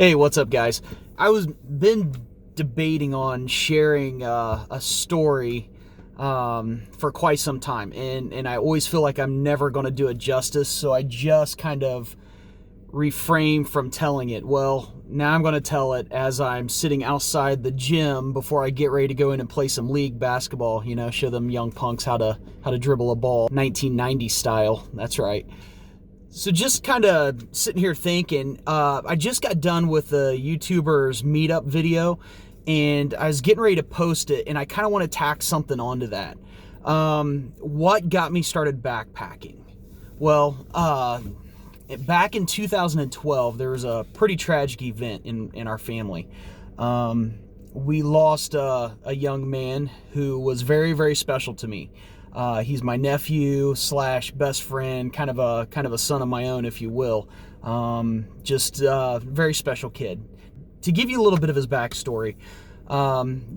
Hey, what's up, guys? I was been debating on sharing a story for quite some time, and I always feel like I'm never going to do it justice, so I just kind of refrain from telling it. Well, now I'm going to tell it as I'm sitting outside the gym before I get ready to go in and play some league basketball. You know, show them young punks how to dribble a ball, 1990 style. That's right. So just kind of sitting here thinking, I just got done with the YouTuber's meetup video, and I was getting ready to post it, and I kind of want to tack something onto that. What got me started backpacking? Well, back in 2012, there was a pretty tragic event in our family. We lost a young man who was very, very special to me. He's my nephew / best friend, kind of a son of my own, if you will. Just a very special kid. To give you a little bit of his backstory,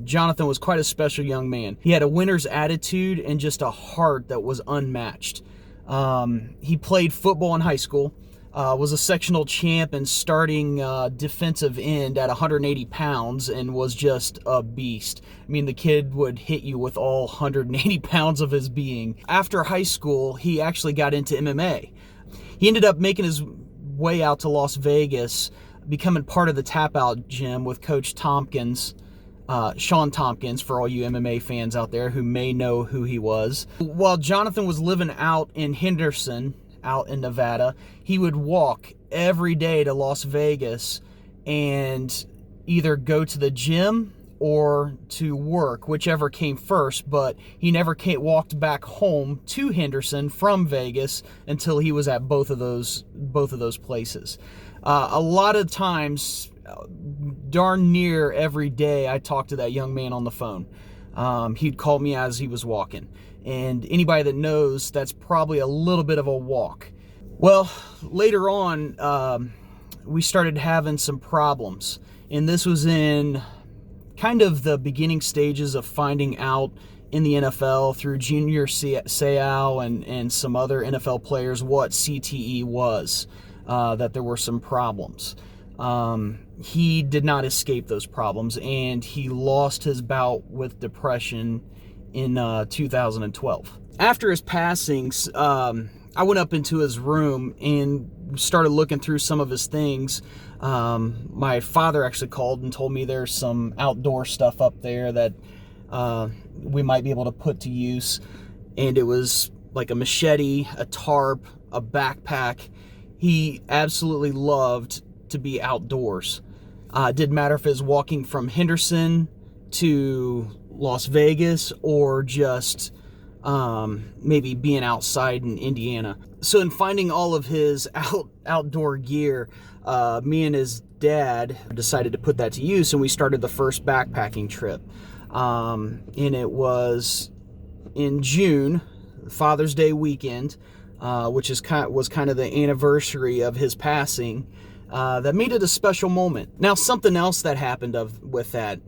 Jonathan was quite a special young man. He had a winner's attitude and just a heart that was unmatched. He played football in high school, was a sectional champ and starting defensive end at 180 pounds and was just a beast. I mean, the kid would hit you with all 180 pounds of his being. After high school, he actually got into MMA. He ended up making his way out to Las Vegas, becoming part of the Tap Out gym with Coach Tompkins, Sean Tompkins, for all you MMA fans out there who may know who he was. While Jonathan was living out in Henderson, out in Nevada, he would walk every day to Las Vegas and either go to the gym or to work, whichever came first, but he never walked back home to Henderson from Vegas until he was at both of those places. A lot of times, darn near every day, I talked to that young man on the phone. He'd call me as he was walking. And anybody that knows, that's probably a little bit of a walk. Well, later on, we started having some problems. And this was in kind of the beginning stages of finding out in the NFL through Junior Seau and some other NFL players what CTE was, that there were some problems. He did not escape those problems, and he lost his bout with depression in 2012. After his passings, I went up into his room and started looking through some of his things. My father actually called and told me there's some outdoor stuff up there that we might be able to put to use. And it was like a machete, a tarp, a backpack. He absolutely loved to be outdoors. It didn't matter if it was walking from Henderson to Las Vegas or just maybe being outside in Indiana. So in finding all of his outdoor gear, me and his dad decided to put that to use, and we started the first backpacking trip. And it was in June, Father's Day weekend, which was kind of the anniversary of his passing. That made it a special moment. Now, something else that happened with that,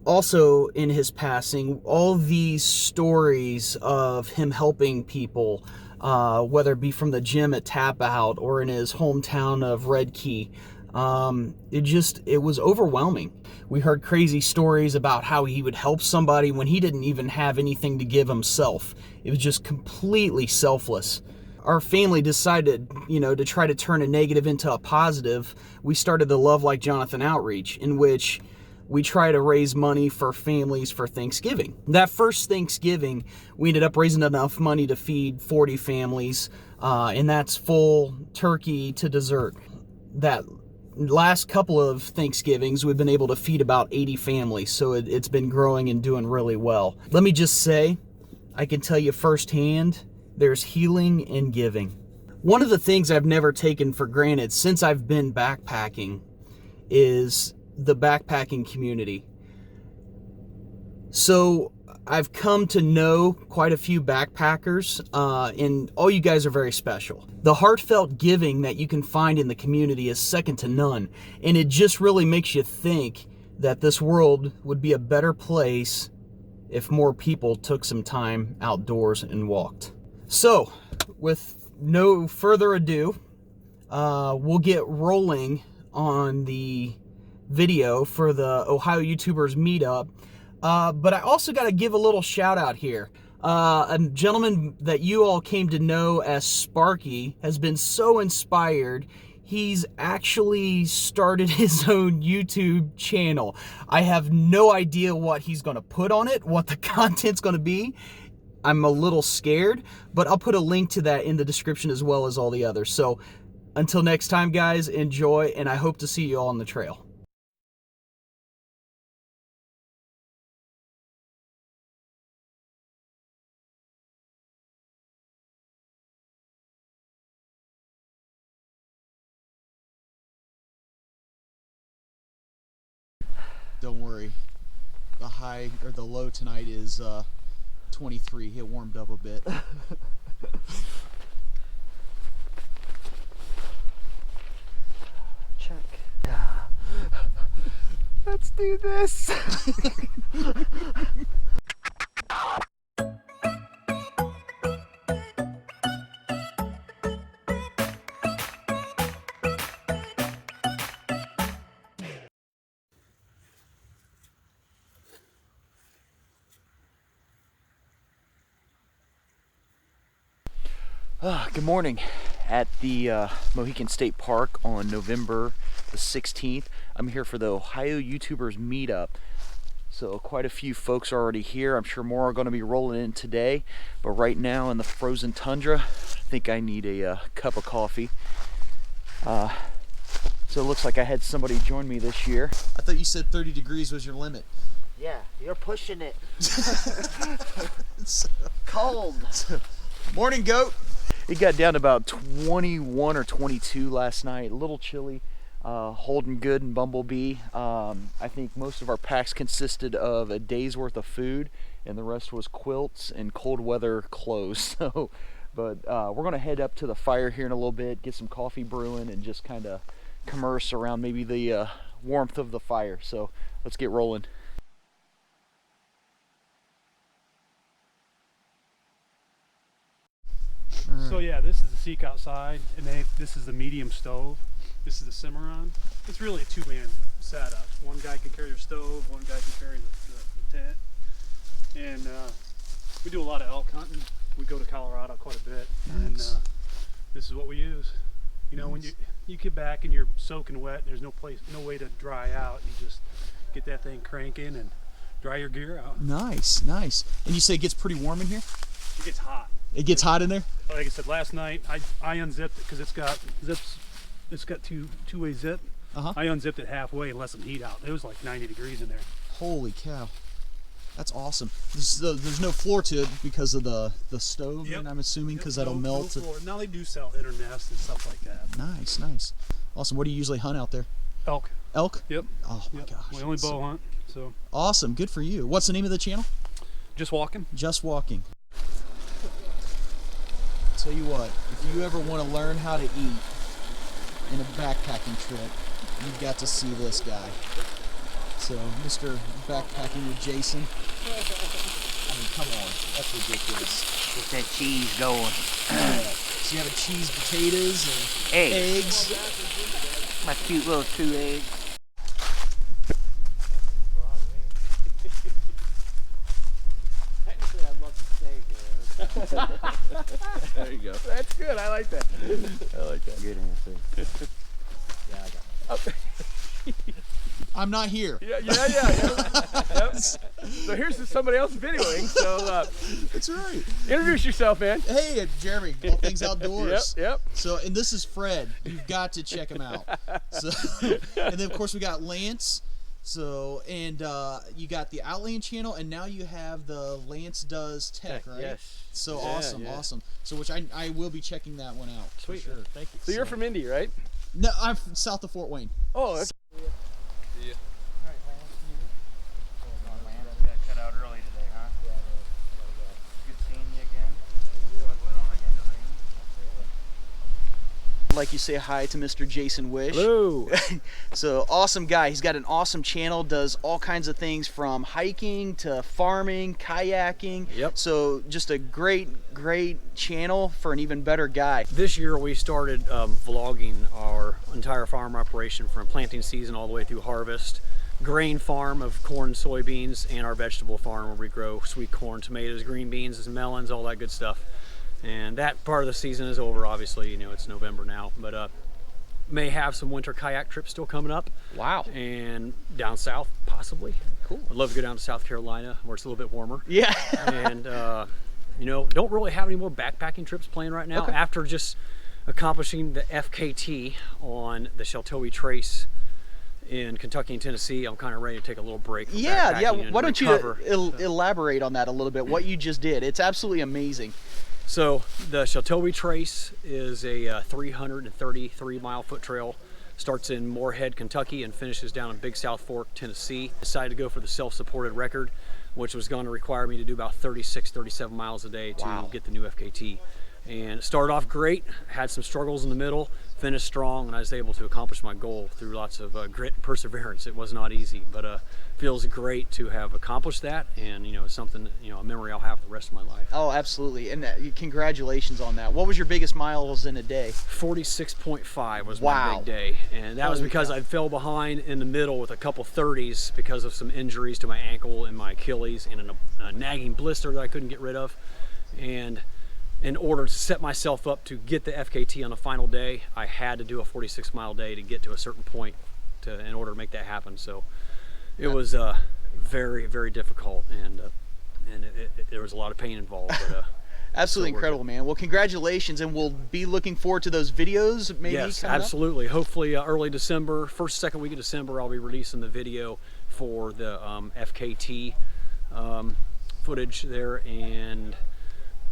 also in his passing, all these stories of him helping people, whether it be from the gym at Tap Out or in his hometown of Red Key, it was overwhelming. We heard crazy stories about how he would help somebody when he didn't even have anything to give himself. It was just completely selfless. Our family decided, to try to turn a negative into a positive. We started the Love Like Jonathan outreach, in which we try to raise money for families for Thanksgiving. That first Thanksgiving, we ended up raising enough money to feed 40 families, and that's full turkey to dessert. That last couple of Thanksgivings, we've been able to feed about 80 families, so it's been growing and doing really well. Let me just say, I can tell you firsthand, there's healing in giving. One of the things I've never taken for granted since I've been backpacking is the backpacking community. So I've come to know quite a few backpackers, and all you guys are very special. The heartfelt giving that you can find in the community is second to none, and it just really makes you think that this world would be a better place if more people took some time outdoors and walked. So, with no further ado, we'll get rolling on the video for the Ohio YouTubers meetup. But I also got to give a little shout out here. A gentleman that you all came to know as Sparky has been so inspired. He's actually started his own YouTube channel. I have no idea what he's going to put on it, what the content's going to be. I'm a little scared, but I'll put a link to that in the description as well as all the others. So until next time, guys, enjoy, and I hope to see you all on the trail. Don't worry, the high or the low tonight is 23. It warmed up a bit. Check. Let's do this. Good morning at the Mohican State Park on November the 16th. I'm here for the Ohio YouTubers meetup. So quite a few folks are already here. I'm sure more are going to be rolling in today. But right now in the frozen tundra, I think I need a cup of coffee. So it looks like I had somebody join me this year. I thought you said 30 degrees was your limit. Yeah, you're pushing it. So, Cold. morning, goat. It got down to about 21 or 22 last night. A little chilly. Holding good and Bumblebee. I think most of our packs consisted of a day's worth of food, and the rest was quilts and cold weather clothes. So, but we're gonna head up to the fire here in a little bit, get some coffee brewing, and just kind of commerce around maybe the warmth of the fire. So let's get rolling. So yeah, this is the seek outside, and this is the medium stove. This is the Cimarron. It's really a two-man setup. One guy can carry the stove, one guy can carry the tent. And we do a lot of elk hunting. We go to Colorado quite a bit, and this is what we use. You know, when you get back and you're soaking wet, and there's no way to dry out. You just get that thing cranking and dry your gear out. Nice, nice. And you say it gets pretty warm in here? It gets hot. It gets hot in there? Like I said, last night I unzipped it because it's got zips. It's got two-way zip. I unzipped it halfway and let some heat out. It was like 90 degrees in there. Holy cow, that's awesome. There's no floor to it because of the stove. Yep. And I'm assuming because that'll melt. No floor. Now they do sell inner nests and stuff like that. Nice, nice, awesome. What do you usually hunt out there? Elk. Elk? Yep. Oh my gosh. We only bow hunt. So awesome. Good for you. What's the name of the channel? Just Walking. Just Walking. Tell you what, if you ever want to learn how to eat in a backpacking trip, you've got to see this guy. So, Mr. Backpacking with Jason. I mean, come on, that's ridiculous. Get that cheese going. So you have cheese, potatoes, and eggs. My cute little 2 eggs. Technically, I'd love to stay here. There you go. That's good. I like that. I like that. Good answer. Yeah, I got it. I'm not here. Yeah. Yep. So here's somebody else videoing. So That's right. introduce yourself, man. Hey, Jeremy, All Things Outdoors. Yep. So, and this is Fred. You've got to check him out. So, and then of course we got Lance. So, and you got the OutLan channel, and now you have the Lance Does Tech, right? Yes. So Yeah, awesome, yeah. awesome. So, which I will be checking that one out. Sweet. For sure. Thank you. So you're from Indy, right? No, I'm from south of Fort Wayne. Oh, that's Got cut out early today, huh? Yeah, good seeing you again. Like you say hi to Mr. Jason Wish. hello. So awesome guy. He's got an awesome channel, does all kinds of things from hiking to farming, kayaking. Yep. So just a great channel for an even better guy. This year we started vlogging our entire entire farm operation from planting season all the way through harvest. Grain farm of corn, soybeans, and our vegetable farm where we grow sweet corn, tomatoes, green beans, melons, all that good stuff. And that part of the season is over, obviously. You know, it's November now, but may have some winter kayak trips still coming up. Wow. And down south, possibly. Cool. I'd love to go down to South Carolina where it's a little bit warmer. Yeah. And, you know, don't really have any more backpacking trips planned right now. Okay. After just accomplishing the FKT on the Sheltoe Trace in Kentucky and Tennessee, I'm kind of ready to take a little break from Yeah. backpacking and Why don't recover. you elaborate on that a little bit, what you just did? It's absolutely amazing. So the Sheltoe Trace is a 333-mile foot trail. Starts in Moorhead, Kentucky, and finishes down in Big South Fork, Tennessee. Decided to go for the self-supported record, which was going to require me to do about 36, 37 miles a day to get the new FKT. And it started off great, had some struggles in the middle, finished strong, and I was able to accomplish my goal through lots of grit and perseverance. It was not easy, but feels great to have accomplished that, and you know, it's something, you know, a memory I'll have for the rest of my life. Oh, absolutely. And congratulations on that. What was your biggest miles in a day? 46.5 was my big day, and that was because I fell behind in the middle with a couple 30s because of some injuries to my ankle and my Achilles and a nagging blister that I couldn't get rid of. And in order to set myself up to get the FKT on the final day, I had to do a 46-mile day to get to a certain point in order to make that happen. So it was very, very difficult, and there was a lot of pain involved. But, absolutely incredible, man. Well, congratulations, and we'll be looking forward to those videos maybe yes, coming absolutely. Hopefully early December, second week of December, I'll be releasing the video for the FKT footage there, and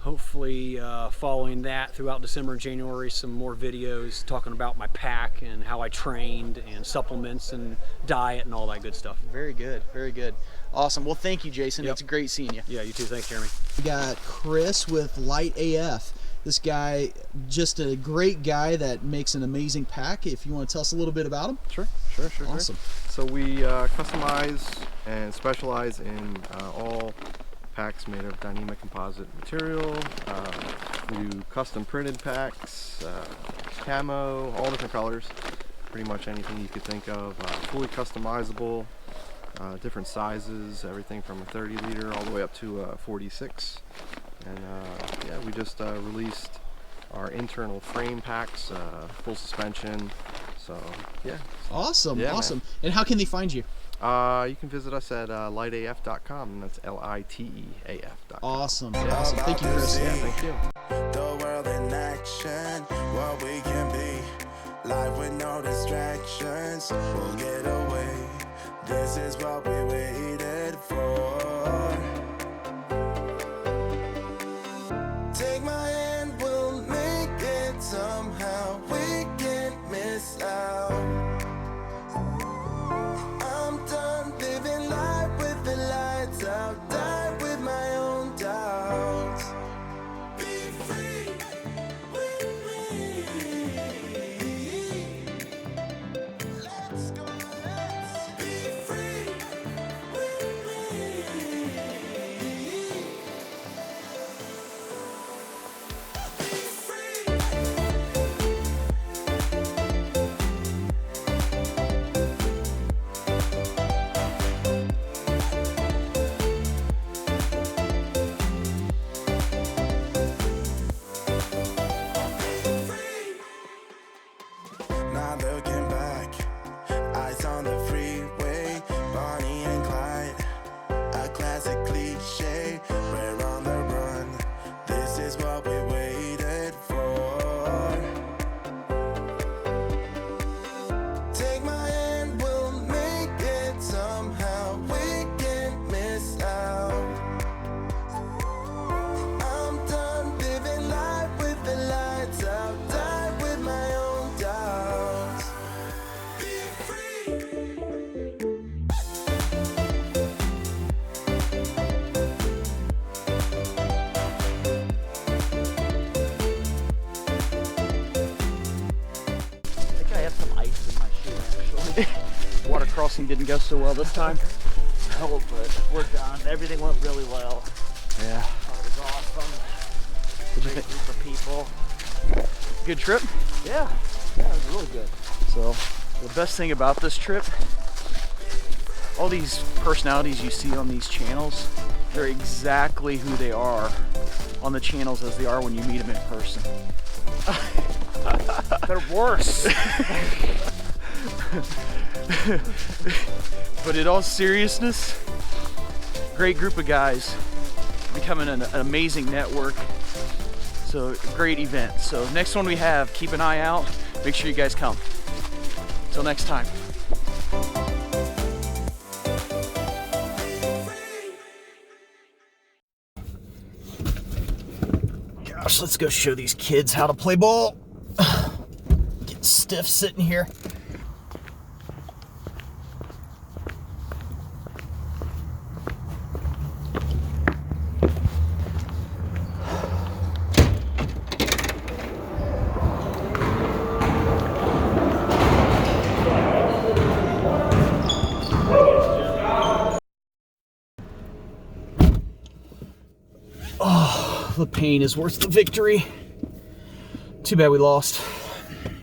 hopefully following that throughout December and January, some more videos talking about my pack and how I trained and supplements and diet and all that good stuff. Very good, very good. Awesome. Well, thank you, Jason. Yep. It's great seeing you. Yeah, you too. Thanks, Jeremy. We got Chris with Light AF. This guy, just a great guy that makes an amazing pack. If you want to tell us a little bit about him. Sure. Awesome. So we customize and specialize in all packs made of dynamic composite material. We do custom printed packs, camo, all different colors, pretty much anything you could think of. Fully customizable, different sizes, everything from a 30 liter all the way up to a 46. And yeah, we just released our internal frame packs, full suspension. So yeah. Awesome, Yeah, awesome. man. And how can they find you? You can visit us at lightaf.com, and that's LITEAF.com. Awesome, awesome. Thank you, Chris. Yeah, thank you. The world in action, what we can be. Life with no distractions, we'll get away. This is what we waited for. Take my hand, we'll make it somehow. We can't miss out. I'm done living life with the lights out. Die with my own doubts. Be free with me. Let's go, let's be free with me. Be free. Not looking back, eyes on the freeway, Bonnie and Clyde, a classic cliche, we're on the run, this is what we waited for. Take my hand, we'll make it somehow, we can't miss out. I'm done living life with the lights out, die with my own doubts. Be free. I think I have some ice in my shoe, actually. Water crossing didn't go so well this time. No, but we're done. Everything went really well. Yeah. Oh, it was awesome. Great group of people. Good trip? Yeah, it was really good. So the best thing about this trip, all these personalities you see on these channels, they're exactly who they are on the channels as they are when you meet them in person. They're worse. But in all seriousness, great group of guys, becoming an amazing network. So great event. So next one we have, keep an eye out. Make sure you guys come. Till next time. Gosh, let's go show these kids how to play ball. Getting stiff sitting here. Oh, the pain is worth the victory. Too bad we lost.